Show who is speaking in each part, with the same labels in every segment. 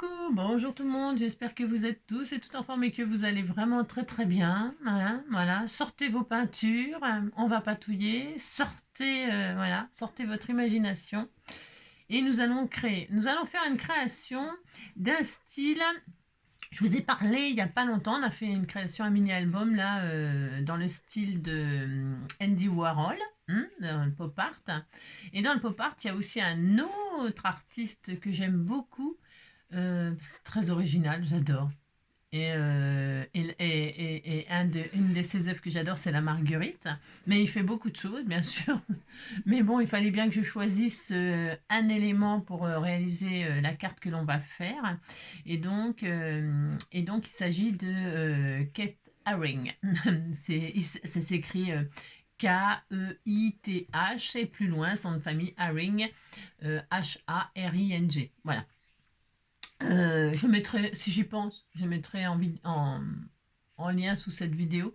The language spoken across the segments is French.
Speaker 1: Coucou, bonjour tout le monde, j'espère que vous êtes tous et toutes en forme et que vous allez vraiment très très bien. Voilà, sortez vos peintures, on va patouiller, sortez, voilà, sortez votre imagination et nous allons faire une création d'un style. Je vous ai parlé il n'y a pas longtemps, on a fait une création, un mini-album là, dans le style de Andy Warhol, dans le pop art. Et dans le pop art, il y a aussi un autre artiste que j'aime beaucoup. C'est très original, j'adore. Une de ses œuvres que j'adore, c'est la Marguerite. Mais il fait beaucoup de choses, bien sûr. Mais bon, il fallait bien que je choisisse un élément pour réaliser la carte que l'on va faire. Et donc, il s'agit de Keith Haring. Ça s'écrit Keith, et plus loin, son nom de famille Haring, Haring. Voilà. Je mettrai, si j'y pense, je mettrai en lien sous cette vidéo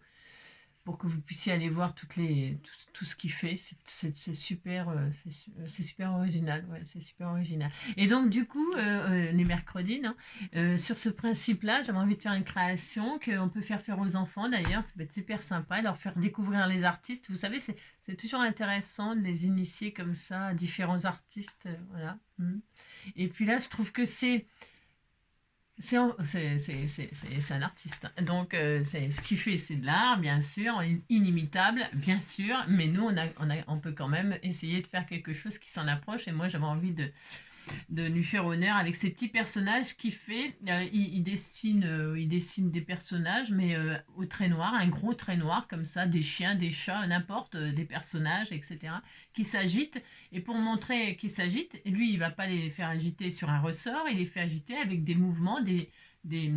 Speaker 1: pour que vous puissiez aller voir tout ce qu'il fait. C'est super, c'est super original. Ouais, c'est super original. Et donc, du coup, les mercredis, non, sur ce principe-là, j'avais envie de faire une création qu'on peut faire aux enfants d'ailleurs. Ça peut être super sympa, leur faire découvrir les artistes. Vous savez, c'est toujours intéressant de les initier comme ça à différents artistes. Voilà. Et puis là, je trouve que c'est un artiste. Donc, ce qu'il fait, c'est de l'art, bien sûr, inimitable, bien sûr, mais nous, on peut quand même essayer de faire quelque chose qui s'en approche. Et moi, j'avais envie de lui faire honneur avec ces petits personnages qu'il fait. Il dessine des personnages, mais au trait noir, un gros trait noir comme ça, des chiens, des chats, n'importe, des personnages, etc., qui s'agitent. Et pour montrer qu'ils s'agitent, lui, il va pas les faire agiter sur un ressort, il les fait agiter avec des mouvements, des, des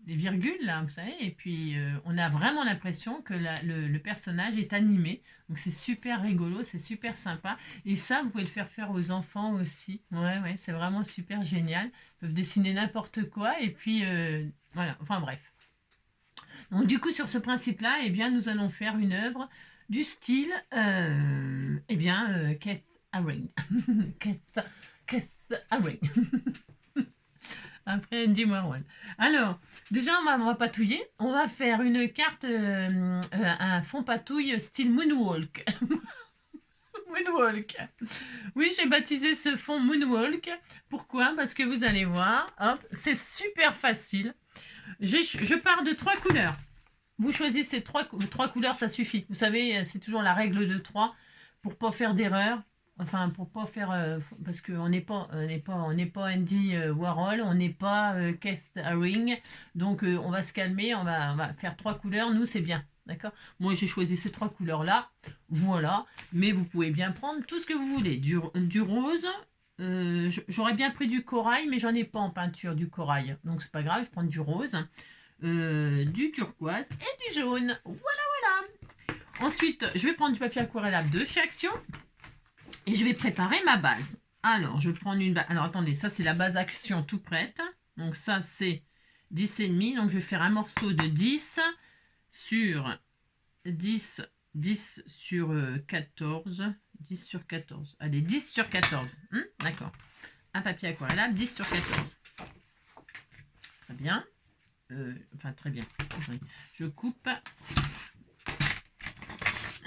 Speaker 1: virgules, là, vous savez. Et puis, on a vraiment l'impression que le personnage est animé. Donc, c'est super rigolo, c'est super sympa. Et ça, vous pouvez le faire aux enfants aussi. Ouais, c'est vraiment super génial. Ils peuvent dessiner n'importe quoi. Et puis, voilà, enfin bref. Donc, du coup, sur ce principe-là, eh bien, nous allons faire une œuvre du style, Keith Haring. Keith Haring. Après Andy Warhol. Alors, déjà, on va patouiller. On va faire une carte, un fond patouille style Moonwalk. Moonwalk. Oui, j'ai baptisé ce fond Moonwalk. Pourquoi? Parce que vous allez voir, hop, c'est super facile. Je pars de 3 couleurs. Vous choisissez 3 couleurs, ça suffit. Vous savez, c'est toujours la règle de 3 pour pas faire d'erreur. Enfin, pour pas faire, parce qu'on n'est pas Andy Warhol, on n'est pas Keith Haring, donc on va se calmer, on va faire 3 couleurs. Nous, c'est bien, d'accord. Moi, j'ai choisi ces 3 couleurs-là, voilà. Mais vous pouvez bien prendre tout ce que vous voulez, du rose. J'aurais bien pris du corail, mais j'en ai pas en peinture du corail, donc c'est pas grave. Je prends du rose, du turquoise et du jaune. Voilà. Ensuite, je vais prendre du papier aquarellable de chez Action. Et je vais préparer ma base. Alors, je vais prendre une base. Alors, attendez, ça, c'est la base Action tout prête. Donc, ça, c'est 10,5. Donc, je vais faire un morceau de 10 sur 10, 10 sur 14. 10 sur 14. Allez, 10 sur 14. D'accord. Un papier aquarellable, 10 sur 14. Très bien. Enfin, très bien. Je coupe.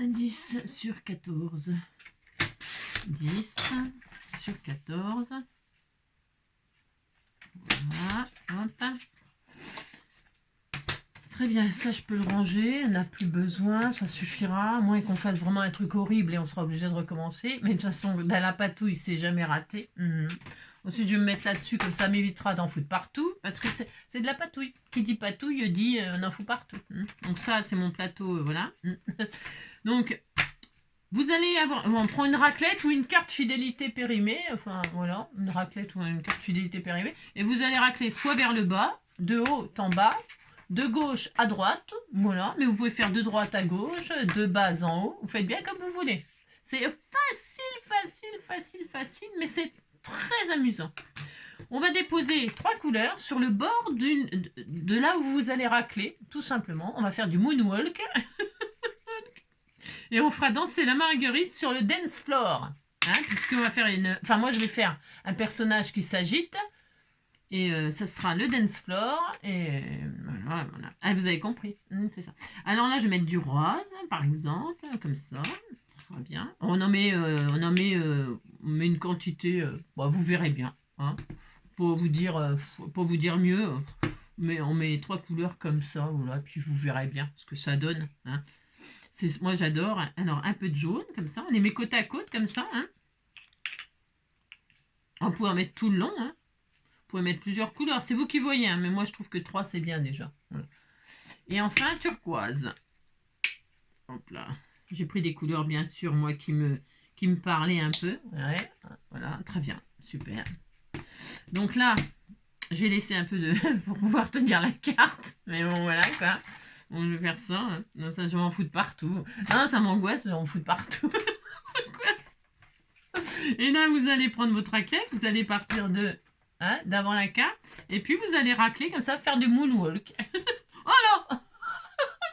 Speaker 1: 10 sur 14. 10 sur 14. Voilà, hop. Très bien, ça je peux le ranger, on n'a plus besoin, ça suffira, à moins qu'on fasse vraiment un truc horrible et on sera obligé de recommencer. Mais de toute façon, dans la patouille, c'est jamais raté. Ensuite, je vais me mettre là-dessus, comme ça m'évitera d'en foutre partout, parce que c'est de la patouille. Qui dit patouille dit on en fout partout. Donc ça, c'est mon plateau, voilà. Donc, vous allez avoir, on prend une raclette ou une carte fidélité périmée, enfin voilà, une raclette ou une carte fidélité périmée, et vous allez racler soit vers le bas, de haut en bas, de gauche à droite, voilà, mais vous pouvez faire de droite à gauche, de bas en haut, vous faites bien comme vous voulez. C'est facile, mais c'est très amusant. On va déposer 3 couleurs sur le bord de là où vous allez racler, tout simplement. On va faire du moonwalk. Et on fera danser la Marguerite sur le dance floor. Puisqu'on va faire moi, je vais faire un personnage qui s'agite Et ça sera le dance floor. Et voilà, voilà. Ah, vous avez compris. C'est ça. Alors là, je vais mettre du rose, par exemple, comme ça. Très bien. On met une quantité. Bon, vous verrez bien. Hein. Pour vous dire mieux, mais on met 3 couleurs comme ça, voilà. Puis vous verrez bien ce que ça donne. Hein. Moi, j'adore. Alors, un peu de jaune, comme ça. On les met côte à côte, comme ça. Hein. On peut en mettre tout le long. Hein. Vous pouvez mettre plusieurs couleurs. C'est vous qui voyez, hein, mais moi, je trouve que 3, c'est bien déjà. Voilà. Et enfin, turquoise. Hop là. J'ai pris des couleurs, bien sûr, moi, qui me parlaient un peu. Ouais, voilà, très bien. Super. Donc là, j'ai laissé un peu de... pour pouvoir tenir la carte. Mais bon, voilà, quoi. Bon, je vais faire ça. Hein. Non, ça, je vais m'en foutre partout. Non, ça m'angoisse, mais on fout partout. Et là, vous allez prendre votre raclette. Vous allez partir d'avant la carte. Et puis, vous allez racler comme ça, faire du moonwalk. Oh non.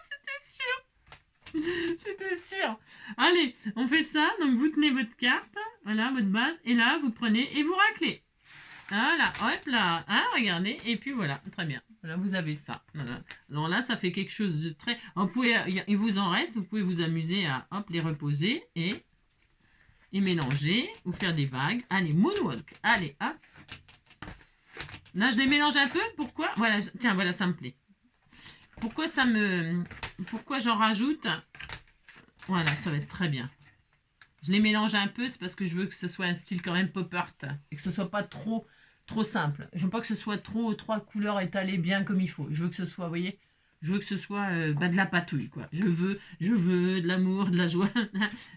Speaker 1: C'était sûr. C'était sûr. Allez, on fait ça. Donc, vous tenez votre carte. Voilà, votre base. Et là, vous prenez et vous raclez. Voilà, hop là. Hein, regardez. Et puis, voilà. Très bien. Voilà, vous avez ça. Voilà. Alors là, ça fait quelque chose de très... il vous en reste. Vous pouvez vous amuser à les reposer et mélanger ou faire des vagues. Allez, moonwalk. Allez, hop. Là, je les mélange un peu. Pourquoi? Voilà, tiens, voilà, ça me plaît. Pourquoi j'en rajoute? Voilà, ça va être très bien. Je les mélange un peu, c'est parce que je veux que ce soit un style quand même pop art et que ce soit pas trop simple. Je veux pas que ce soit trop 3 couleurs étalées bien comme il faut. Je veux que ce soit, vous voyez, je veux que ce soit de la patouille, quoi. Je veux de l'amour, de la joie.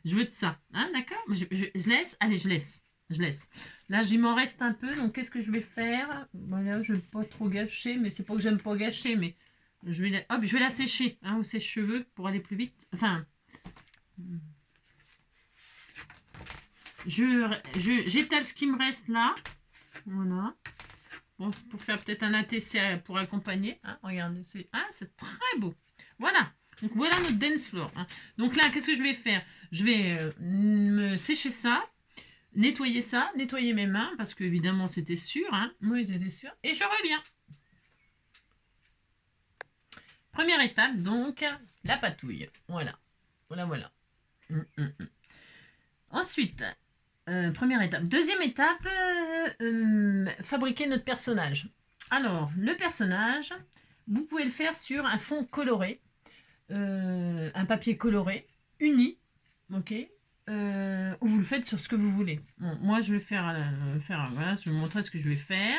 Speaker 1: Je veux de ça. Hein, d'accord? Je laisse. Allez, je laisse. Là, il m'en reste un peu, donc qu'est-ce que je vais faire? Voilà, je ne vais pas trop gâcher, mais c'est pas que j'aime pas gâcher, mais je vais la sécher, hein, au sèche-cheveux pour aller plus vite. Enfin, j'étale ce qui me reste là. Voilà. Bon, pour faire peut-être un ATC pour accompagner. Hein, regardez, c'est très beau. Voilà. Donc voilà notre dance floor. Hein. Donc là, qu'est-ce que je vais faire? Je vais me sécher ça. Nettoyer ça, nettoyer mes mains, parce que évidemment c'était sûr, hein. Oui, c'était sûr. Et je reviens. Première étape, donc, la patouille. Voilà. Voilà. Ensuite, première étape. Deuxième étape, fabriquer notre personnage. Alors, le personnage, vous pouvez le faire sur un fond coloré, un papier coloré, uni, ok, ou vous le faites sur ce que vous voulez. Bon, moi, je vais voilà, je vais vous montrer ce que je vais faire.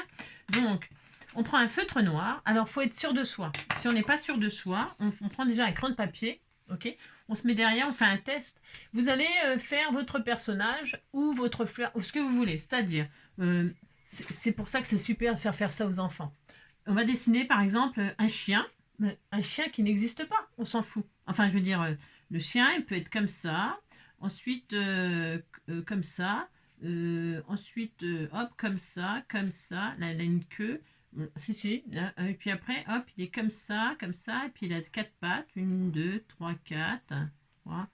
Speaker 1: Donc, on prend un feutre noir. Alors, il faut être sûr de soi. Si on n'est pas sûr de soi, on prend déjà un crayon de papier, ok. On se met derrière, on fait un test. Vous allez faire votre personnage ou votre fleur, ou ce que vous voulez. C'est-à-dire, c'est pour ça que c'est super de faire ça aux enfants. On va dessiner, par exemple, un chien qui n'existe pas. On s'en fout. Enfin, je veux dire, le chien, il peut être comme ça. Ensuite, comme ça. Ensuite, hop, comme ça. Là, il a une queue. Si. Et puis après, hop, il est comme ça. Et puis il a 4 pattes. 1, 2, 3, 4. 3,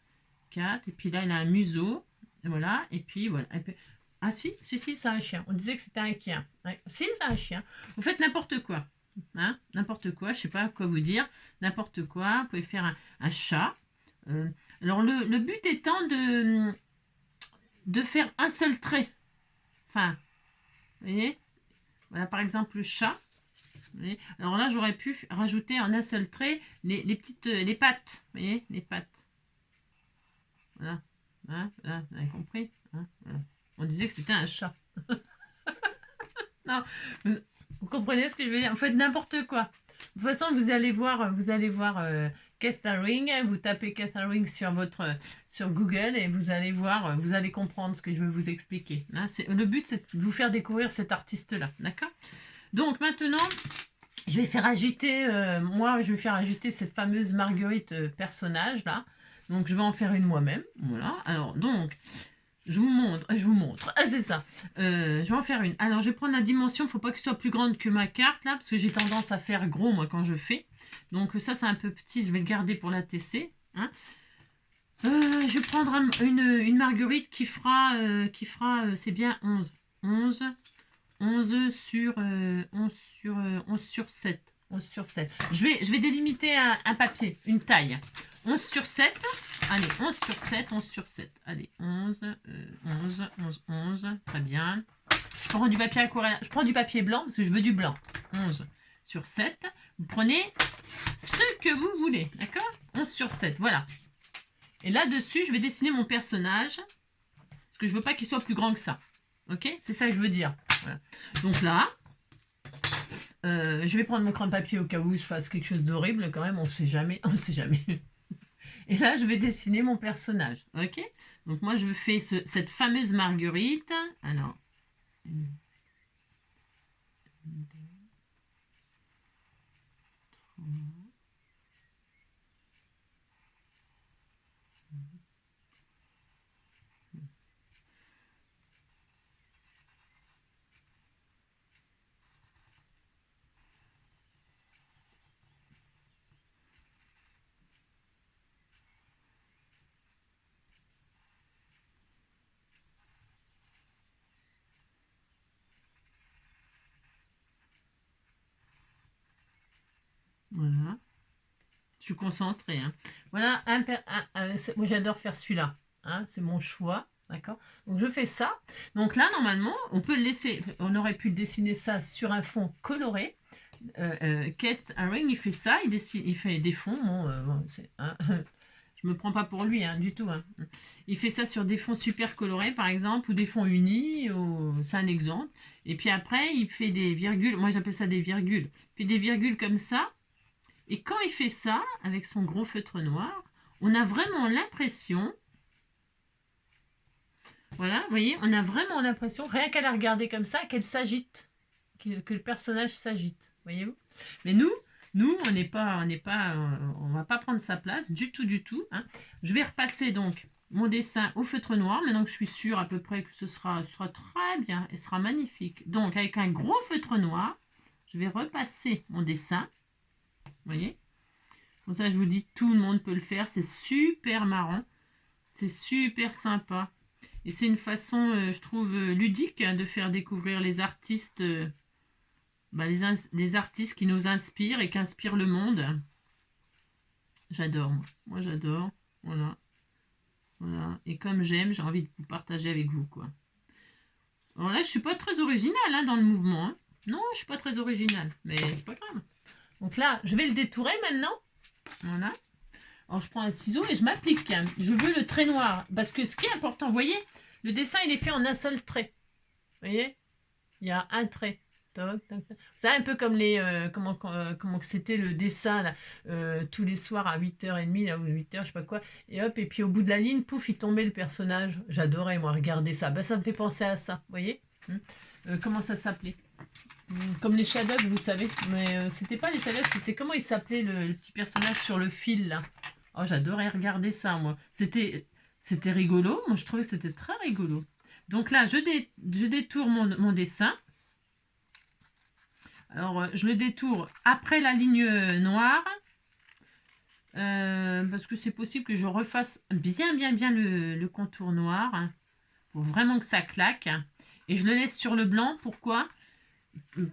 Speaker 1: 4. Et puis là, il a un museau. Et voilà. Et puis voilà. Et puis... Ah si, c'est un chien. On disait que c'était un chien. Ouais. Si, c'est un chien. Vous faites n'importe quoi. Hein, n'importe quoi. Je sais pas quoi vous dire. N'importe quoi. Vous pouvez faire un chat. Alors le but étant de faire un seul trait. Enfin, vous voyez, voilà par exemple le chat. Vous voyez, alors là j'aurais pu rajouter en un seul trait les pattes. Vous voyez, les pattes. Voilà, hein, voilà, vous avez compris. Hein, voilà. On disait que c'était un chat. Non, vous comprenez ce que je veux dire? Vous faites n'importe quoi. De toute façon, vous allez voir Keith Haring, vous tapez Keith Haring sur Google et vous allez voir, vous allez comprendre ce que je veux vous expliquer. Hein, le but, c'est de vous faire découvrir cet artiste-là, d'accord? Donc maintenant, je vais faire agiter, cette fameuse Marguerite personnage-là. Donc je vais en faire une moi-même, voilà. Alors donc, je vous montre. Ah, c'est ça. Je vais en faire une. Alors, je vais prendre la dimension. Il ne faut pas qu'elle soit plus grande que ma carte, là, parce que j'ai tendance à faire gros, moi, quand je fais. Donc, ça, c'est un peu petit. Je vais le garder pour la TC. Hein. Je vais prendre une marguerite qui fera c'est bien 11. 11. 11 sur, 11 sur 7. 11 sur 7. Je vais délimiter un papier, une taille. 11 sur 7. Allez, 11 sur 7, 11 sur 7. Allez, 11, 11, 11, 11. Très bien. Je prends du papier aquarelle. Je prends du papier blanc parce que je veux du blanc. 11 sur 7. Vous prenez ce que vous voulez. D'accord? 11 sur 7. Voilà. Et là-dessus, je vais dessiner mon personnage. Parce que je veux pas qu'il soit plus grand que ça. Ok? C'est ça que je veux dire. Voilà. Donc là, je vais prendre mon crayon de papier au cas où je fasse quelque chose d'horrible quand même. On sait jamais. On sait jamais. Et là, je vais dessiner mon personnage. Ok? Donc moi, je fais cette fameuse Marguerite. Alors. 1, 2, 3. Voilà. Je suis concentrée. Hein. Voilà, moi j'adore faire celui-là. Hein, c'est mon choix. D'accord. Donc je fais ça. Donc là, normalement, on peut le laisser. On aurait pu dessiner ça sur un fond coloré. Kate Haring, il fait ça. Il fait des fonds. Bon, hein, je me prends pas pour lui du tout. Hein. Il fait ça sur des fonds super colorés, par exemple, ou des fonds unis. C'est un exemple. Et puis après, il fait des virgules. Moi, j'appelle ça des virgules. Il fait des virgules comme ça. Et quand il fait ça, avec son gros feutre noir, on a vraiment l'impression, voilà, vous voyez, on a vraiment l'impression, rien qu'à la regarder comme ça, qu'elle s'agite, que le personnage s'agite, voyez-vous. Mais nous, on va pas prendre sa place du tout, du tout. Hein. Je vais repasser donc mon dessin au feutre noir, maintenant que je suis sûre à peu près que ce sera très bien et sera magnifique. Donc avec un gros feutre noir, je vais repasser mon dessin. Vous voyez? Pour ça, je vous dis, tout le monde peut le faire. C'est super marrant. C'est super sympa. Et c'est une façon, je trouve, ludique de faire découvrir les artistes, les artistes qui nous inspirent et qui inspirent le monde. J'adore, moi. Moi, j'adore. Voilà. Voilà. Et comme j'aime, j'ai envie de vous partager avec vous, quoi. Alors là, je suis pas très originale dans le mouvement. Hein. Non, je suis pas très originale. Mais c'est pas grave. Donc là, je vais le détourer maintenant. Voilà. Alors, je prends un ciseau et je m'applique. Je veux le trait noir. Parce que ce qui est important, vous voyez, le dessin, il est fait en un seul trait. Vous voyez? Il y a un trait. Toc, toc, toc. C'est un peu comme comment c'était le dessin là, tous les soirs à 8h30 là, ou 8h, je sais pas quoi. Et hop, et puis au bout de la ligne, pouf, il tombait le personnage. J'adorais, moi, regarder ça. Ben, ça me fait penser à ça. Vous voyez? Comment ça s'appelait? Comme les Shadows, vous savez. Mais c'était pas les Shadows, c'était comment il s'appelait le petit personnage sur le fil là. Oh, j'adorais regarder ça, moi. C'était rigolo. Moi, je trouvais que c'était très rigolo. Donc là, je détourne mon dessin. Alors, je le détourne après la ligne noire. Parce que c'est possible que je refasse bien le contour noir. Pour vraiment que ça claque. Et je le laisse sur le blanc. Pourquoi ?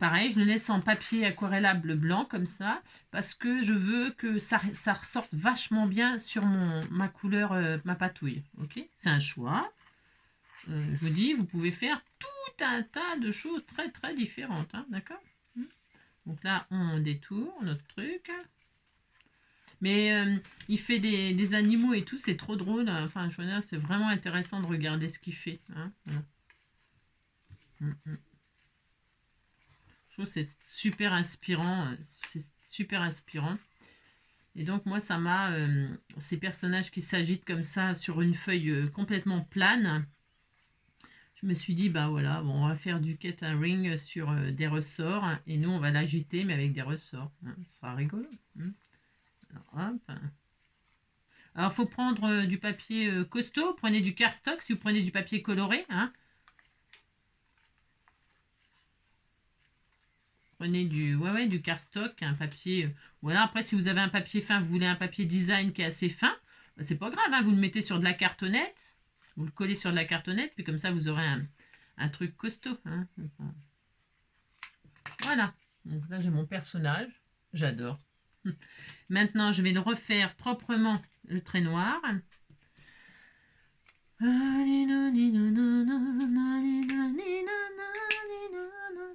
Speaker 1: Pareil, je le laisse en papier aquarellable blanc comme ça, parce que je veux que ça ressorte vachement bien sur ma couleur, ma patouille. Ok, c'est un choix. Je vous dis, vous pouvez faire tout un tas de choses très différentes, hein, d'accord? Donc là, on détourne notre truc. Mais il fait des animaux et tout, c'est trop drôle. Enfin, je veux dire, c'est vraiment intéressant de regarder ce qu'il fait. Hein, voilà. Je trouve que c'est super inspirant. C'est super inspirant. Et donc, moi, ça m'a... ces personnages qui s'agitent comme ça sur une feuille complètement plane. Je me suis dit, bah voilà, bon, on va faire du Kate Haring sur des ressorts. Et nous, on va l'agiter, mais avec des ressorts. Hein, ça sera rigolo. Hein. Alors, hop. Alors, il faut prendre du papier costaud. Prenez du cardstock si vous prenez du papier coloré. Hein. Prenez du cardstock, un papier. Voilà, après, si vous avez un papier fin, vous voulez un papier design qui est assez fin, bah, c'est pas grave, hein, vous le mettez sur de la cartonnette, vous le collez sur de la cartonnette, puis comme ça, vous aurez un truc costaud. Hein. Voilà. Donc là, j'ai mon personnage. J'adore. Maintenant, je vais le refaire proprement, le trait noir.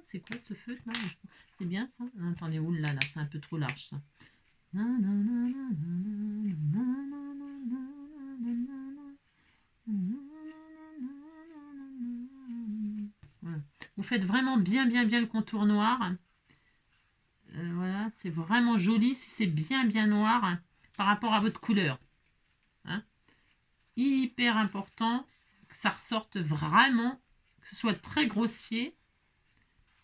Speaker 1: C'est quoi ce feu là? C'est bien ça? Non, attendez, oulala, c'est un peu trop large ça. Voilà. Vous faites vraiment bien le contour noir. Voilà, c'est vraiment joli si c'est bien noir hein, par rapport à votre couleur. Hein. Hyper important que ça ressorte vraiment, que ce soit très grossier,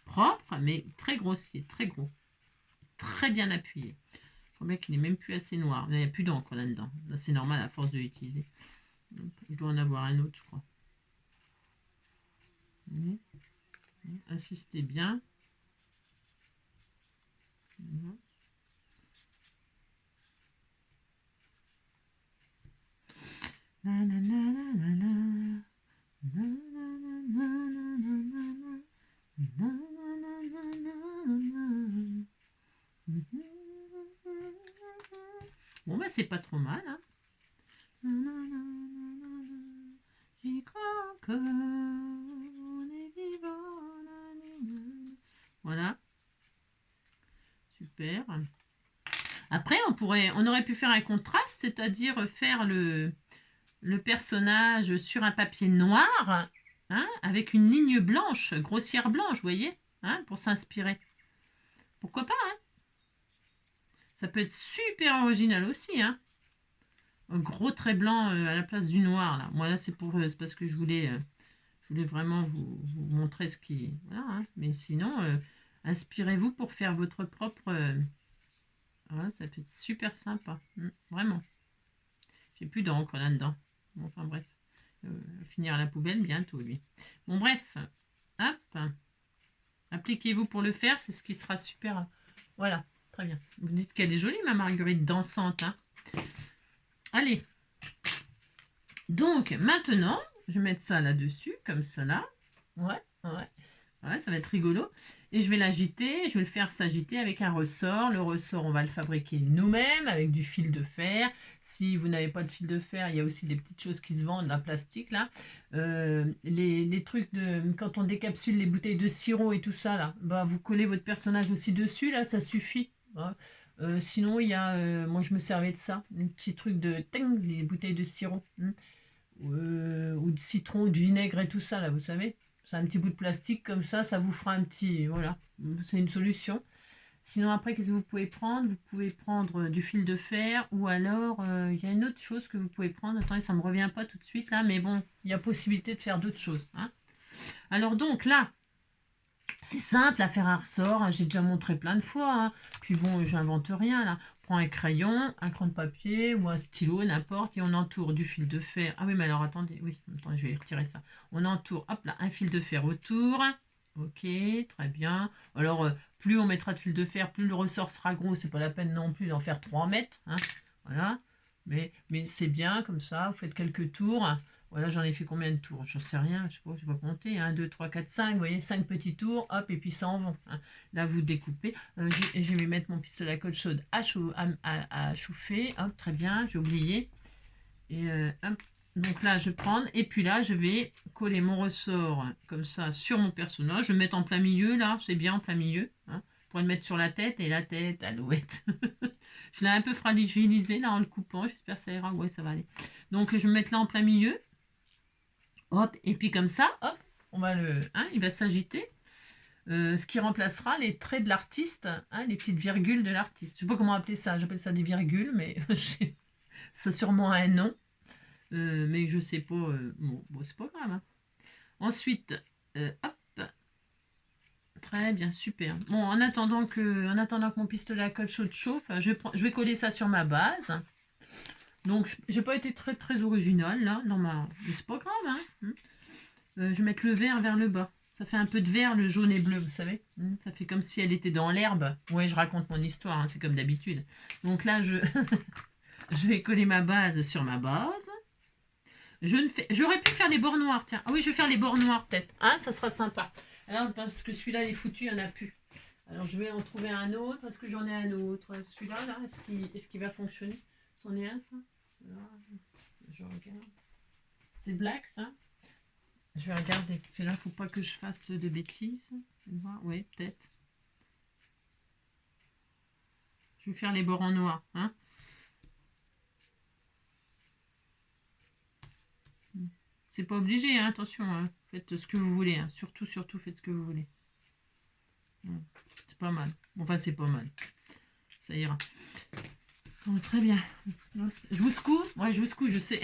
Speaker 1: propre, mais très grossier, très gros. Très bien appuyé. Je crois bien qu'il n'est même plus assez noir. Il n'y a plus d'encre là-dedans. Là, c'est normal à force de l'utiliser. Je dois en avoir un autre, je crois. Insistez bien. Bon, bah, c'est pas trop mal. Hein. J'y crois encore, on est vivant. Voilà. Super. Après, on aurait pu faire un contraste, c'est-à-dire faire le personnage sur un papier noir, hein, avec une ligne blanche, grossière blanche, vous voyez, hein, pour s'inspirer. Pourquoi pas, hein? Ça peut être super original aussi, hein. Un gros trait blanc à la place du noir, là. Moi, là, c'est parce que je voulais vraiment vous montrer ce qui... Voilà, hein. Mais sinon, inspirez-vous pour faire votre propre... Voilà, ça peut être super sympa. Vraiment. J'ai plus d'encre là-dedans. Bon, enfin, bref. Finir à la poubelle bientôt, lui. Bon, bref. Hop. Appliquez-vous pour le faire. C'est ce qui sera super... Voilà. Très bien. Vous dites qu'elle est jolie, ma marguerite dansante, hein. Allez. Donc, maintenant, je vais mettre ça là-dessus, comme ça, là. Ouais, ça va être rigolo. Et je vais l'agiter, je vais le faire s'agiter avec un ressort. Le ressort, on va le fabriquer nous-mêmes avec du fil de fer. Si vous n'avez pas de fil de fer, il y a aussi des petites choses qui se vendent, la plastique, là. Les trucs de... Quand on décapsule les bouteilles de sirop et tout ça, là, bah, vous collez votre personnage aussi dessus, là, ça suffit. Hein. Sinon, il y a... moi, je me servais de ça. Un petit truc de... Ting, les bouteilles de sirop. Ou de citron, de vinaigre et tout ça, là, vous savez. C'est un petit bout de plastique comme ça vous fera un petit... Voilà, c'est une solution. Sinon, après, qu'est-ce que vous pouvez prendre? Vous pouvez prendre du fil de fer ou alors, il y a une autre chose que vous pouvez prendre. Attendez, ça ne me revient pas tout de suite, là, mais bon, il y a possibilité de faire d'autres choses. Hein. Alors donc, là, c'est simple à faire un ressort, hein, j'ai déjà montré plein de fois. Hein. Puis bon, j'invente rien, là. Prends un crayon, un crayon de papier ou un stylo, n'importe, et on entoure du fil de fer. Ah oui, mais alors attendez, oui, attendez, je vais retirer ça. On entoure, hop là, un fil de fer autour. Ok, très bien. Alors, plus on mettra de fil de fer, plus le ressort sera gros. C'est pas la peine non plus d'en faire 3 mètres. Hein. Voilà. Mais c'est bien, comme ça, vous faites quelques tours. Voilà, j'en ai fait combien de tours? Je sais rien, je sais pas, je vais pas compter. 1, 2, 3, 4, 5, vous voyez, 5 petits tours, hop, et puis ça en va. Hein. Là, vous découpez. Je vais mettre mon pistolet à colle chaude à chauffer. Hop, très bien, j'ai oublié. Et hop, donc là, je prends, et puis là, je vais coller mon ressort comme ça sur mon personnage. Je vais mettre en plein milieu, là, c'est bien en plein milieu. Hein, pour le mettre sur la tête, et la tête, alouette. Je l'ai un peu fragilisé, là, en le coupant. J'espère que ça ira. Ouais, ça va aller. Donc, je vais mettre là en plein milieu. Hop, et puis comme ça, hop, on va il va s'agiter. Ce qui remplacera les traits de l'artiste, hein, les petites virgules de l'artiste. Je ne sais pas comment appeler ça, j'appelle ça des virgules, mais ça a sûrement un nom. Mais je sais pas. Bon, c'est pas grave. Hein. Ensuite, hop. Très bien, super. Bon, en attendant que mon pistolet à colle chaude chauffe, je vais coller ça sur ma base. Donc, j'ai pas été très original là. Mais c'est pas grave. Hein. Je vais mettre le vert vers le bas. Ça fait un peu de vert, le jaune et bleu, vous savez. Ça fait comme si elle était dans l'herbe. Ouais, je raconte mon histoire, hein, c'est comme d'habitude. Donc là, je vais coller ma base sur ma base. J'aurais pu faire les bords noirs, tiens. Ah oui, je vais faire les bords noirs peut-être. Hein, ça sera sympa. Alors, parce que celui-là, il est foutu, il n'y en a plus. Alors, je vais en trouver un autre. Est-ce que j'en ai un autre? Celui-là, là, est-ce qu'il va fonctionner? C'en est un, ça? Là, je regarde. C'est black, ça? Je vais regarder. Parce que là, il ne faut pas que je fasse de bêtises. Oui, peut-être. Je vais faire les bords en noir. Hein. C'est pas obligé, hein, attention. Hein. Faites ce que vous voulez. Hein. Surtout, faites ce que vous voulez. C'est pas mal. Enfin, c'est pas mal. Ça ira. Oh, très bien. Je vous secoue? Ouais, je vous secoue, je sais.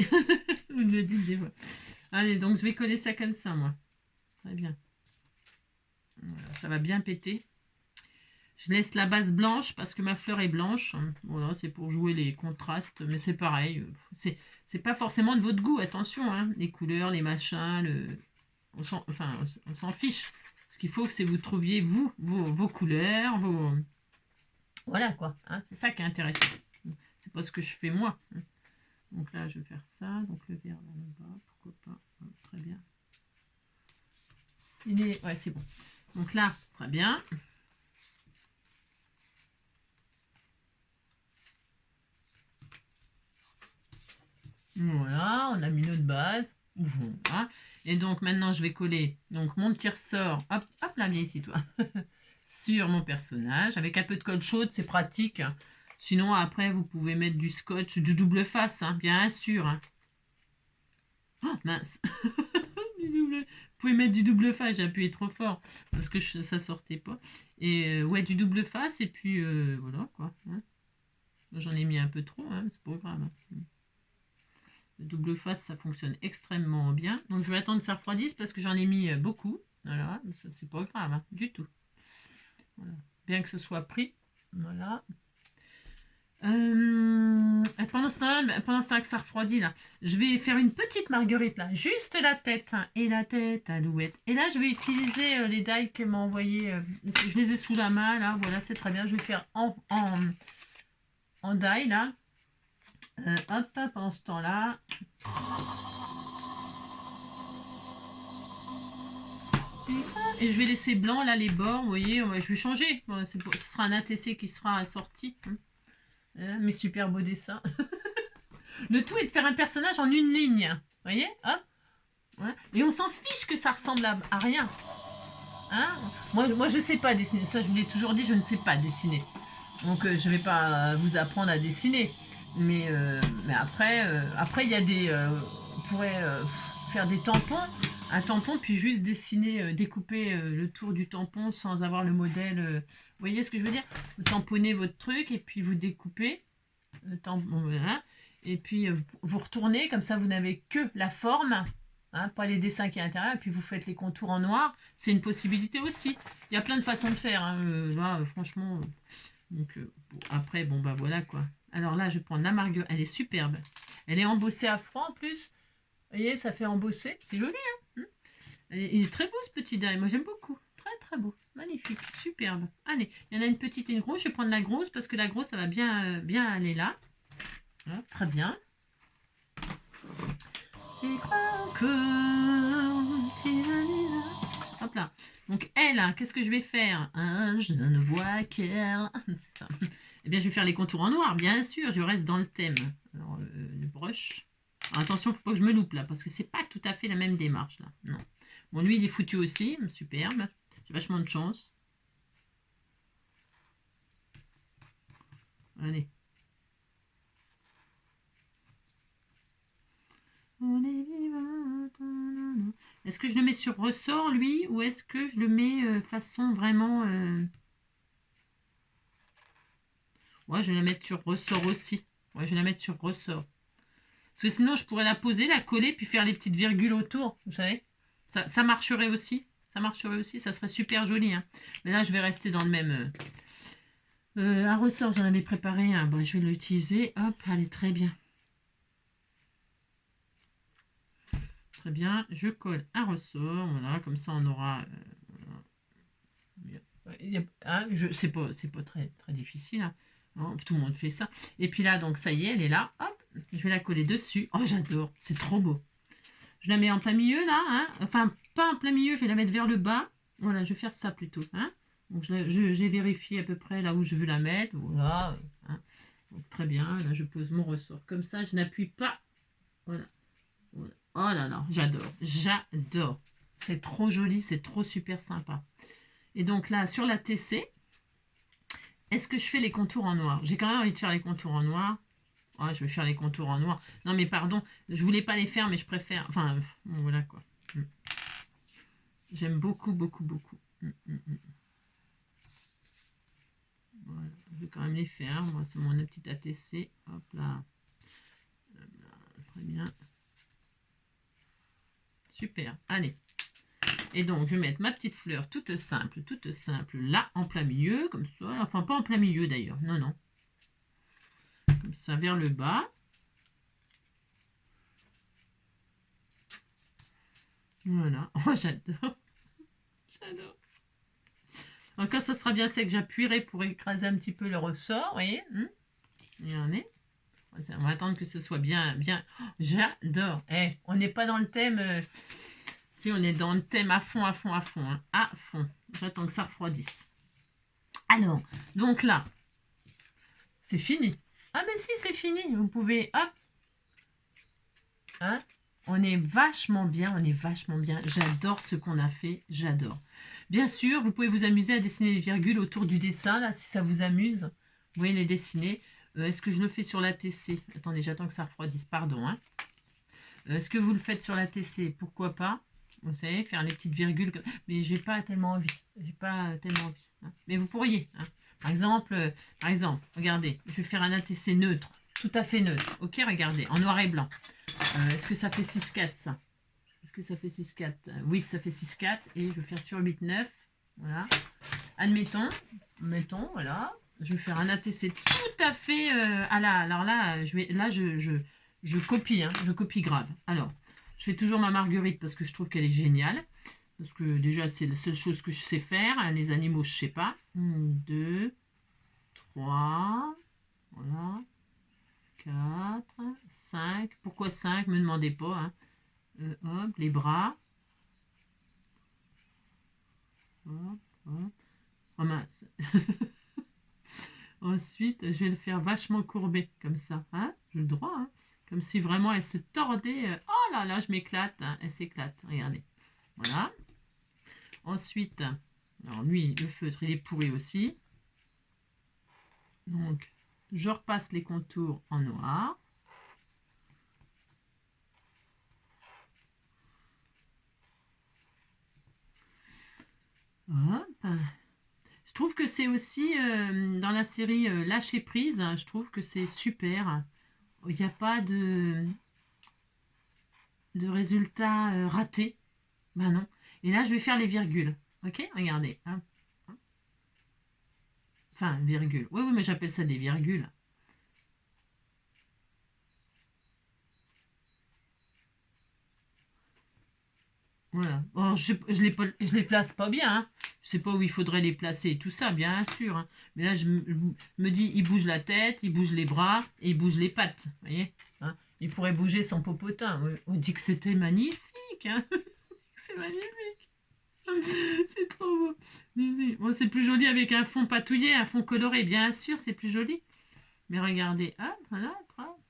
Speaker 1: Vous me le dites des fois. Allez, donc je vais coller ça comme ça, moi. Très bien. Voilà, ça va bien péter. Je laisse la base blanche parce que ma fleur est blanche. Voilà, c'est pour jouer les contrastes, mais c'est pareil. C'est pas forcément de votre goût, attention. Hein. Les couleurs, les machins, on s'en fiche. Ce qu'il faut, c'est que vous trouviez, vous, vos couleurs, vos... Voilà, quoi. Hein. C'est ça qui est intéressant. C'est pas ce que je fais, moi. Donc là, je vais faire ça. Donc le vert là-bas, pourquoi pas. Très bien. Ouais, c'est bon. Donc là, très bien. Voilà, on a mis notre base. Voilà. Et donc maintenant, je vais coller donc mon petit ressort. Hop, hop là, viens ici, toi. Sur mon personnage. Avec un peu de colle chaude, c'est pratique. Sinon, après, vous pouvez mettre du scotch, du double face, hein, bien sûr. Hein. Oh, mince. Vous pouvez mettre du double face, j'ai appuyé trop fort parce que ça sortait pas. Et ouais, du double face, et puis voilà quoi. Hein. J'en ai mis un peu trop, hein, c'est pas grave. Hein. Le double face, ça fonctionne extrêmement bien. Donc je vais attendre que ça refroidisse parce que j'en ai mis beaucoup. Voilà, ça c'est pas grave, hein, du tout. Voilà. Bien que ce soit pris. Voilà. Pendant ce temps que ça refroidit là, je vais faire une petite marguerite là, juste la tête hein, et la tête alouette. Et là je vais utiliser les die qu'elle m'a envoyé, je les ai sous la main là, voilà c'est très bien. Je vais faire en die là, hop pendant ce temps là. Et je vais laisser blanc là les bords, vous voyez, je vais changer. Bon, ce sera un ATC qui sera assorti. Mes super beaux dessins. Le tout est de faire un personnage en une ligne. Vous voyez hein voilà. Et on s'en fiche que ça ressemble à rien. Hein moi, je sais pas dessiner. Ça, je vous l'ai toujours dit, je ne sais pas dessiner. Donc, je vais pas vous apprendre à dessiner. Mais après, il y a des... on pourrait faire des tampons. Un tampon, puis juste dessiner, découper le tour du tampon sans avoir le modèle. Vous voyez ce que je veux dire? Vous tamponnez votre truc et puis vous découpez. Le tampon, voilà. Et puis vous retournez, comme ça vous n'avez que la forme, hein, pas les dessins qui est à l'intérieur, et puis vous faites les contours en noir. C'est une possibilité aussi. Il y a plein de façons de faire. Hein, là, franchement. Donc, après, bon, bah voilà quoi. Alors là, je prends la marguerite. Elle est superbe. Elle est embossée à froid en plus. Vous voyez, ça fait embosser. C'est joli, hein. Il est très beau ce petit die. Moi, j'aime beaucoup. Très, très beau. Magnifique. Superbe. Allez, il y en a une petite et une grosse. Je vais prendre la grosse parce que la grosse, ça va bien, bien aller là. Voilà, très bien. J'y crois que... Hop là. Donc, elle, qu'est-ce que je vais faire? Je ne vois qu'elle. C'est ça. Eh bien, je vais faire les contours en noir, bien sûr. Je reste dans le thème. Alors, le brush. Alors, attention, il ne faut pas que je me loupe là, parce que c'est pas tout à fait la même démarche là. Non. Bon, lui, il est foutu aussi. Superbe. J'ai vachement de chance. Allez. On est vivant. Est-ce que je le mets sur ressort, lui, ou est-ce que je le mets façon vraiment... Ouais, je vais la mettre sur ressort aussi. Ouais, je vais la mettre sur ressort. Parce que sinon, je pourrais la poser, la coller, puis faire les petites virgules autour, vous savez. Ça marcherait aussi. Ça marcherait aussi, ça serait super joli. Hein. Mais là, je vais rester dans le même... un ressort, j'en avais préparé un. Bon, je vais l'utiliser. Hop, allez, très bien. Très bien, je colle un ressort, voilà, comme ça on aura... c'est pas très, très difficile, hein. Non, tout le monde fait ça. Et puis là, donc ça y est, elle est là, hop, je vais la coller dessus. Oh, j'adore, c'est trop beau. Je la mets en plein milieu, là, hein. Enfin, pas en plein milieu, je vais la mettre vers le bas. Voilà, je vais faire ça plutôt, hein. Donc j'ai vérifié à peu près là où je veux la mettre. Voilà. Hein. Donc, très bien. Là, je pose mon ressort comme ça. Je n'appuie pas. Voilà. Voilà. Oh là là, j'adore. J'adore. C'est trop joli. C'est trop super sympa. Et donc là, sur la TC, est-ce que je fais les contours en noir? J'ai quand même envie de faire les contours en noir. Oh, je vais faire les contours en noir. Non, mais pardon. Je voulais pas les faire, mais je préfère. Enfin, bon, voilà quoi. J'aime beaucoup, beaucoup, beaucoup. Voilà, je vais quand même les faire. Moi, c'est mon petit ATC. Hop là. Très bien. Super. Allez. Et donc, je vais mettre ma petite fleur toute simple, là, en plein milieu, comme ça. Enfin, pas en plein milieu d'ailleurs. Non, non. Comme ça, vers le bas. Voilà. Oh, j'adore. J'adore. Encore, ça sera bien sec. J'appuierai pour écraser un petit peu le ressort. Vous voyez. Regardez. On va attendre que ce soit bien. Oh, j'adore. On n'est pas dans le thème. Si, on est dans le thème à fond. Hein, à fond. J'attends que ça refroidisse. Alors, donc là, c'est fini. Ah ben si, c'est fini. Vous pouvez... Hop. Hein, on est vachement bien. J'adore ce qu'on a fait. J'adore. Bien sûr, vous pouvez vous amuser à dessiner les virgules autour du dessin, là, si ça vous amuse. Vous pouvez les dessiner. Est-ce que je le fais sur la TC? Attendez, j'attends que ça refroidisse, pardon. Hein. Est-ce que vous le faites sur la TC? Pourquoi pas? Vous savez, faire les petites virgules. Mais j'ai pas tellement envie. Hein. Mais vous pourriez. Hein. Par exemple, regardez, je vais faire un ATC neutre. Tout à fait neutre. Ok, regardez, en noir et blanc. Est-ce que ça fait 6-4, ça? Est-ce que ça fait 6-4? Oui, ça fait 6-4. Et je vais faire sur 8-9. Voilà. Admettons. Voilà. Je vais faire un ATC tout à fait à la... Alors là, je copie. Hein, je copie grave. Alors, je fais toujours ma marguerite parce que je trouve qu'elle est géniale. Parce que déjà, c'est la seule chose que je sais faire. Les animaux, je ne sais pas. 1, 2, 3. Voilà. 4, 5. Pourquoi 5? Ne me demandez pas. Hein. Hop, les bras. Hop, hop. Oh mince. Ensuite, je vais le faire vachement courbé, comme ça. Hein, j'ai le droit. Hein, comme si vraiment elle se tordait. Oh là là, je m'éclate. Hein, elle s'éclate. Regardez. Voilà. Ensuite, alors lui, le feutre, il est pourri aussi. Donc, je repasse les contours en noir. Hop. Je trouve que c'est aussi, dans la série Lâcher prise, je trouve que c'est super. Il n'y a pas de résultat raté. Ben non. Et là, je vais faire les virgules. Ok, regardez. Hein. Enfin, virgule. Oui, oui, mais j'appelle ça des virgules. Voilà. Bon, je les place pas bien. Hein. Je sais pas où il faudrait les placer, tout ça, bien sûr. Hein. Mais là, je me dis, il bouge la tête, il bouge les bras et il bouge les pattes. Vous voyez, hein. Il pourrait bouger son popotin. On dit que c'était magnifique. Hein. C'est magnifique. C'est trop beau. Bon, c'est plus joli avec un fond patouillé, un fond coloré. Bien sûr, c'est plus joli. Mais regardez, hop, voilà,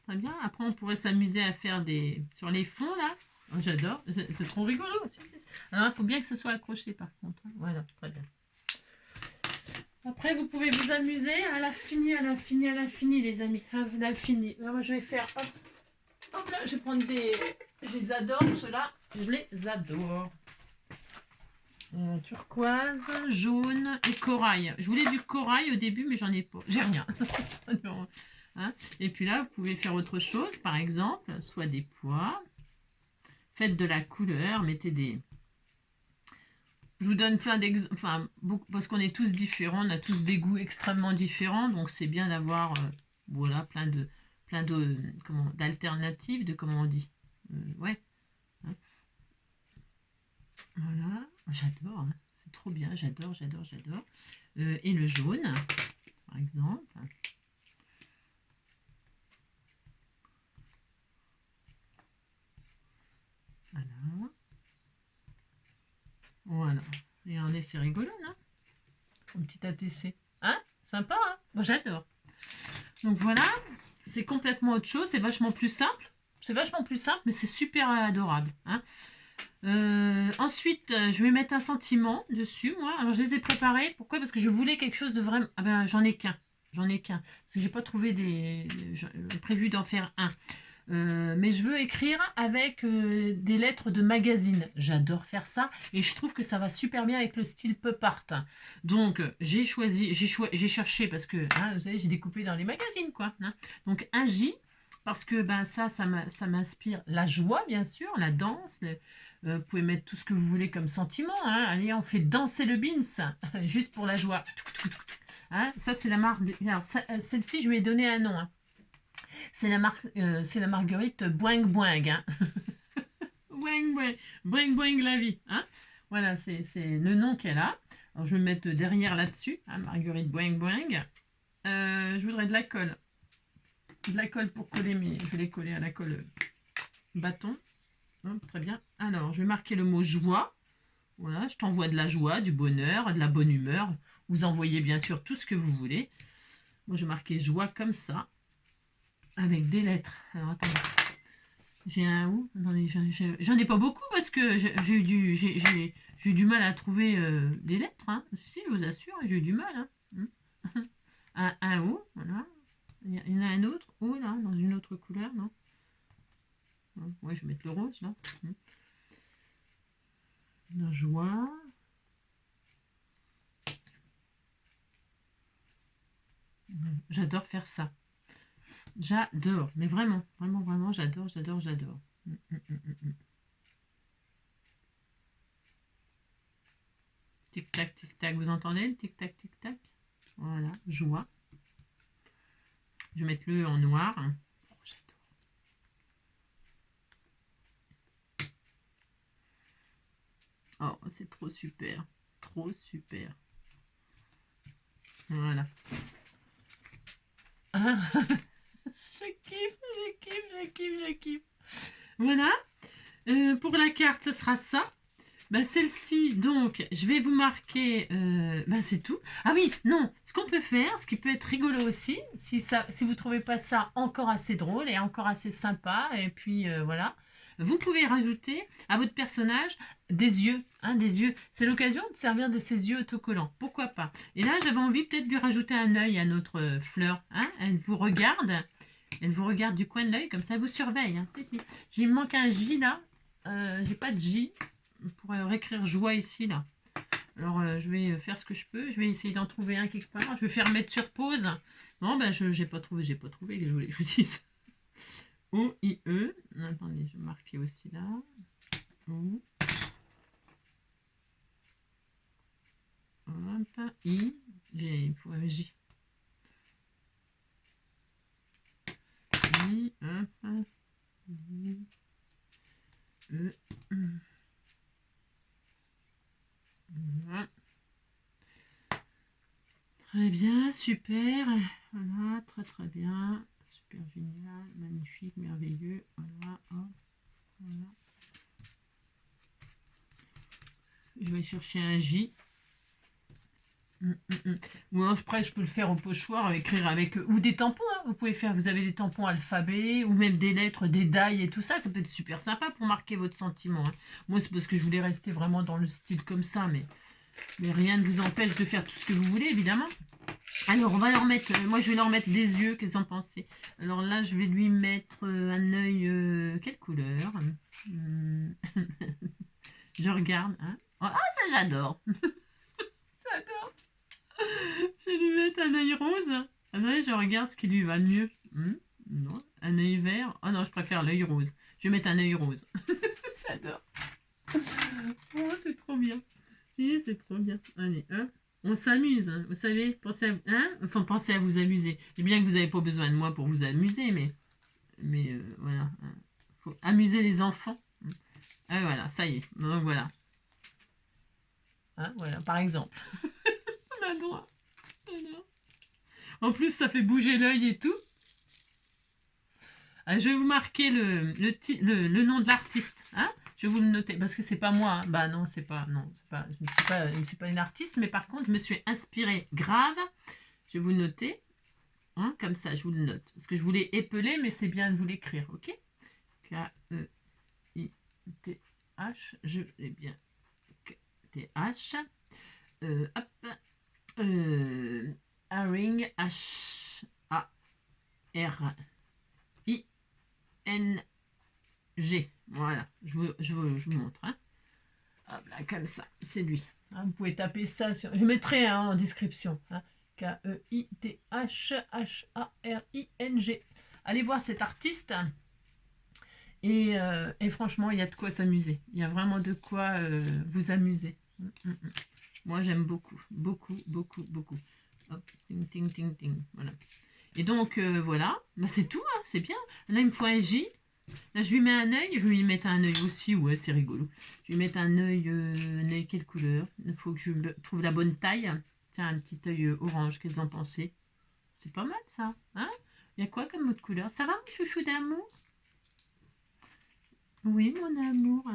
Speaker 1: très bien. Après, on pourrait s'amuser à faire des... Sur les fonds, là. Oh, j'adore. C'est trop rigolo. Alors, il faut bien que ce soit accroché, par contre. Voilà, très bien. Après, vous pouvez vous amuser à l'infini, les amis. À l'infini. Là, moi, je vais faire... Hop, hop là, je vais prendre des... Je les adore, ceux-là. Je les adore. Turquoise, jaune et corail. Je voulais du corail au début, mais j'en ai pas. J'ai rien. Hein. Et puis là, vous pouvez faire autre chose, par exemple, soit des pois. Faites de la couleur, mettez des... Je vous donne plein d'exemples, enfin, parce qu'on est tous différents, on a tous des goûts extrêmement différents, donc c'est bien d'avoir, voilà, plein de d'alternatives, de comment on dit. Ouais. Hein. Voilà, j'adore, hein. C'est trop bien, j'adore. Et le jaune, par exemple. Voilà. Voilà. Regardez, c'est rigolo, non? Un petit ATC. Hein? Sympa, hein? Moi, j'adore. Donc voilà, c'est complètement autre chose, c'est vachement plus simple. C'est vachement plus simple, mais c'est super adorable. Hein. Ensuite, je vais mettre un sentiment dessus, moi. Alors, je les ai préparés. Pourquoi? Parce que je voulais quelque chose de vraiment... Ah ben, j'en ai qu'un. J'en ai qu'un. Parce que j'ai pas trouvé des... J'ai prévu d'en faire un. Mais je veux écrire avec des lettres de magazine. J'adore faire ça et je trouve que ça va super bien avec le style pop art. Donc j'ai choisi, j'ai cherché parce que hein, vous savez, j'ai découpé dans les magazines quoi. Hein. Donc un J parce que ben ça m'inspire la joie bien sûr, la danse. Vous pouvez mettre tout ce que vous voulez comme sentiment. Hein. Allez, on fait danser le beans juste pour la joie. Hein. Ça c'est la marque. Alors celle-ci je lui ai donné un nom. Hein. C'est la marguerite boing boing. Hein. Boing boing, boing boing la vie. Hein. Voilà, c'est le nom qu'elle a. Alors je vais me mettre derrière là-dessus, hein, marguerite boing boing. Je voudrais de la colle. De la colle pour coller mes... Je vais les coller à la colle bâton. Hop, très bien. Alors, je vais marquer le mot joie. Voilà, je t'envoie de la joie, du bonheur, de la bonne humeur. Vous envoyez bien sûr tout ce que vous voulez. Moi, je vais marquer joie comme ça. Avec des lettres. Alors attendez. J'ai un où? J'en ai pas beaucoup parce que j'ai eu du mal à trouver des lettres. Hein. Si, je vous assure, j'ai eu du mal. Hein. un O, voilà. Il y en a un autre. O là, dans une autre couleur, non? Ouais, je vais mettre le rose là. La joie. J'adore faire ça. J'adore, mais vraiment, vraiment, vraiment, j'adore. Tic-tac, tic-tac, vous entendez le tic-tac, tic-tac? Voilà, joie. Je vais mettre le en noir. Oh, j'adore. Oh, c'est trop super. Trop super. Voilà. Ah. Je kiffe. Voilà. Pour la carte, ce sera ça. Ben, celle-ci, donc, je vais vous marquer... ben, c'est tout. Ah oui, non, ce qu'on peut faire, ce qui peut être rigolo aussi, si vous ne trouvez pas ça encore assez drôle et encore assez sympa, et puis voilà, vous pouvez rajouter à votre personnage des yeux. Hein, des yeux. C'est l'occasion de servir de ces yeux autocollants. Pourquoi pas? Et là, j'avais envie peut-être de lui rajouter un œil à notre fleur. Hein, elle vous regarde. Elle vous regarde du coin de l'œil, comme ça, elle vous surveille. Hein. Si. Il me manque un J là. J'ai pas de J. Pour réécrire joie ici là. Alors je vais faire ce que je peux. Je vais essayer d'en trouver un quelque part. Je vais faire mettre sur pause. Non, ben j'ai pas trouvé. Je vous dis ça. O-I-E. Attendez, je vais marquer aussi là. O. Hop. I. J'ai J. I. Hop. I. E. Voilà. Très bien, super. Voilà, très bien. Super génial, magnifique, merveilleux. Voilà, hop, voilà. Je vais chercher un J. Ou alors après, je peux le faire au pochoir, écrire avec ou des tampons. Hein. Vous pouvez faire, vous avez des tampons alphabet ou même des lettres, des die et tout ça. Ça peut être super sympa pour marquer votre sentiment. Hein. Moi, c'est parce que je voulais rester vraiment dans le style comme ça, mais rien ne vous empêche de faire tout ce que vous voulez, évidemment. Alors, on va leur mettre, moi je vais leur mettre des yeux, qu'est-ce que vous en pensez? Alors là, je vais lui mettre un œil, quelle couleur? Je regarde. Hein. Ah, ça j'adore. J'adore. Je vais lui mettre un œil rose. Attendez, je regarde ce qui lui va le mieux. Non, un œil vert. Oh non, je préfère l'œil rose. Je vais mettre un œil rose. J'adore. Oh, c'est trop bien. Si, c'est trop bien. Allez, hein. On s'amuse, hein. Vous savez, pensez à vous amuser. Et bien que vous n'avez pas besoin de moi pour vous amuser, mais voilà. Hein. Faut amuser les enfants. Ah voilà, ça y est. Donc voilà. Hein, voilà, par exemple. On a droit. En plus, ça fait bouger l'œil et tout. Ah, je vais vous marquer le nom de l'artiste. Hein. Je vais vous le noter parce que c'est pas moi. Hein. Bah non, c'est pas, non, c'est pas une artiste, mais par contre, je me suis inspirée grave. Je vais vous le noter, hein, comme ça, je vous le note. Parce que je voulais épeler, mais c'est bien de vous l'écrire, ok? K-E-I-T-H, je l'ai bien. T-H. Hop. Haring, H-A-R-I-N-G. Voilà, je vous montre. Hein. Hop là, comme ça, c'est lui. Hein, vous pouvez taper ça sur. Je mettrai hein, en description. Hein. K-E-I-T-H-H-A-R-I-N-G. Allez voir cet artiste. Et franchement, il y a de quoi s'amuser. Il y a vraiment de quoi vous amuser. Moi, j'aime beaucoup, beaucoup, beaucoup, beaucoup. Hop, ting, ting, ting, ting. Voilà. Et donc, voilà. Bah, c'est tout, hein, c'est bien. Là, il me faut un J. Là, je lui mets un œil. Je vais lui mettre un œil aussi. Ouais, c'est rigolo. Je vais lui mettre un œil quelle couleur? Il faut que je trouve la bonne taille. Tiens, un petit œil orange. Qu'est-ce que vous en pensez? C'est pas mal, ça. Hein? Il y a quoi comme autre couleur? Ça va, mon chouchou d'amour? Oui, mon amour.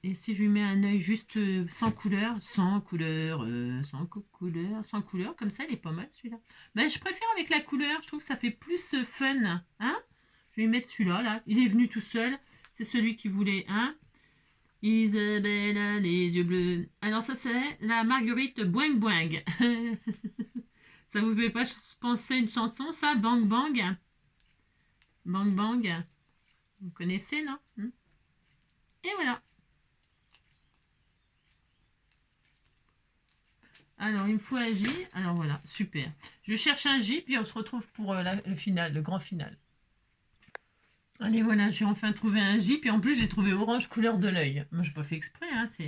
Speaker 1: Et si je lui mets un œil juste sans couleur, sans couleur, comme ça, il est pas mal celui-là. Mais je préfère avec la couleur, je trouve que ça fait plus fun. Hein? Je vais lui mettre celui-là, là. Il est venu tout seul. C'est celui qui voulait, hein? Isabelle a les yeux bleus. Alors ça, c'est la Marguerite Boing Boing. Ça vous fait pas penser une chanson, ça? Bang Bang. Bang Bang. Vous connaissez, non? Et voilà. Alors, il me faut un J. Alors voilà, super. Je cherche un J, puis on se retrouve pour le final, le grand final. Allez, voilà, j'ai enfin trouvé un J, puis en plus, j'ai trouvé orange couleur de l'œil. Moi, je n'ai pas fait exprès, hein, ça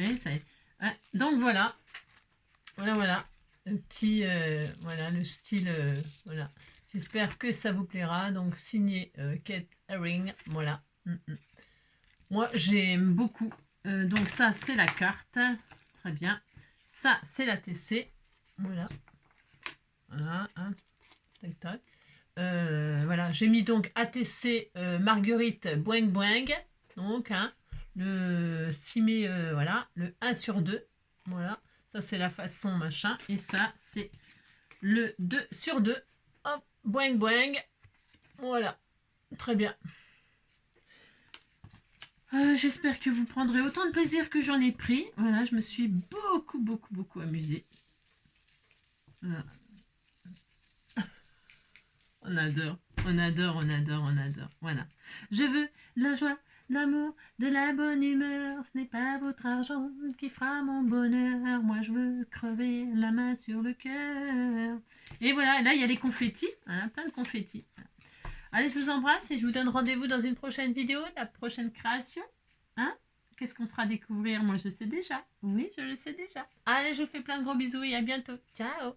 Speaker 1: y est. Ah, donc voilà. Voilà. Le petit, voilà, le style, voilà. J'espère que ça vous plaira. Donc, signé Kate Haring, voilà. Moi, j'aime beaucoup. Donc ça, c'est la carte. Très bien. Ça, c'est la TC. Voilà. Voilà. Hein. Tac, tac. Voilà. J'ai mis donc ATC Marguerite Boing Boing. Donc, hein, le 6 mai, voilà. Le 1 sur 2. Voilà. Ça, c'est la façon machin. Et ça, c'est le 2 sur 2. Hop. Boing Boing. Voilà. Très bien. J'espère que vous prendrez autant de plaisir que j'en ai pris. Voilà, je me suis beaucoup amusée. Voilà. On adore. Voilà. Je veux de la joie, de l'amour, de la bonne humeur. Ce n'est pas votre argent qui fera mon bonheur. Moi, je veux crever la main sur le cœur. Et voilà, là, il y a les confettis. Voilà, plein de confettis. Allez, je vous embrasse et je vous donne rendez-vous dans une prochaine vidéo, la prochaine création. Hein? Qu'est-ce qu'on fera découvrir? Moi, je sais déjà. Oui, je le sais déjà. Allez, je vous fais plein de gros bisous et à bientôt. Ciao!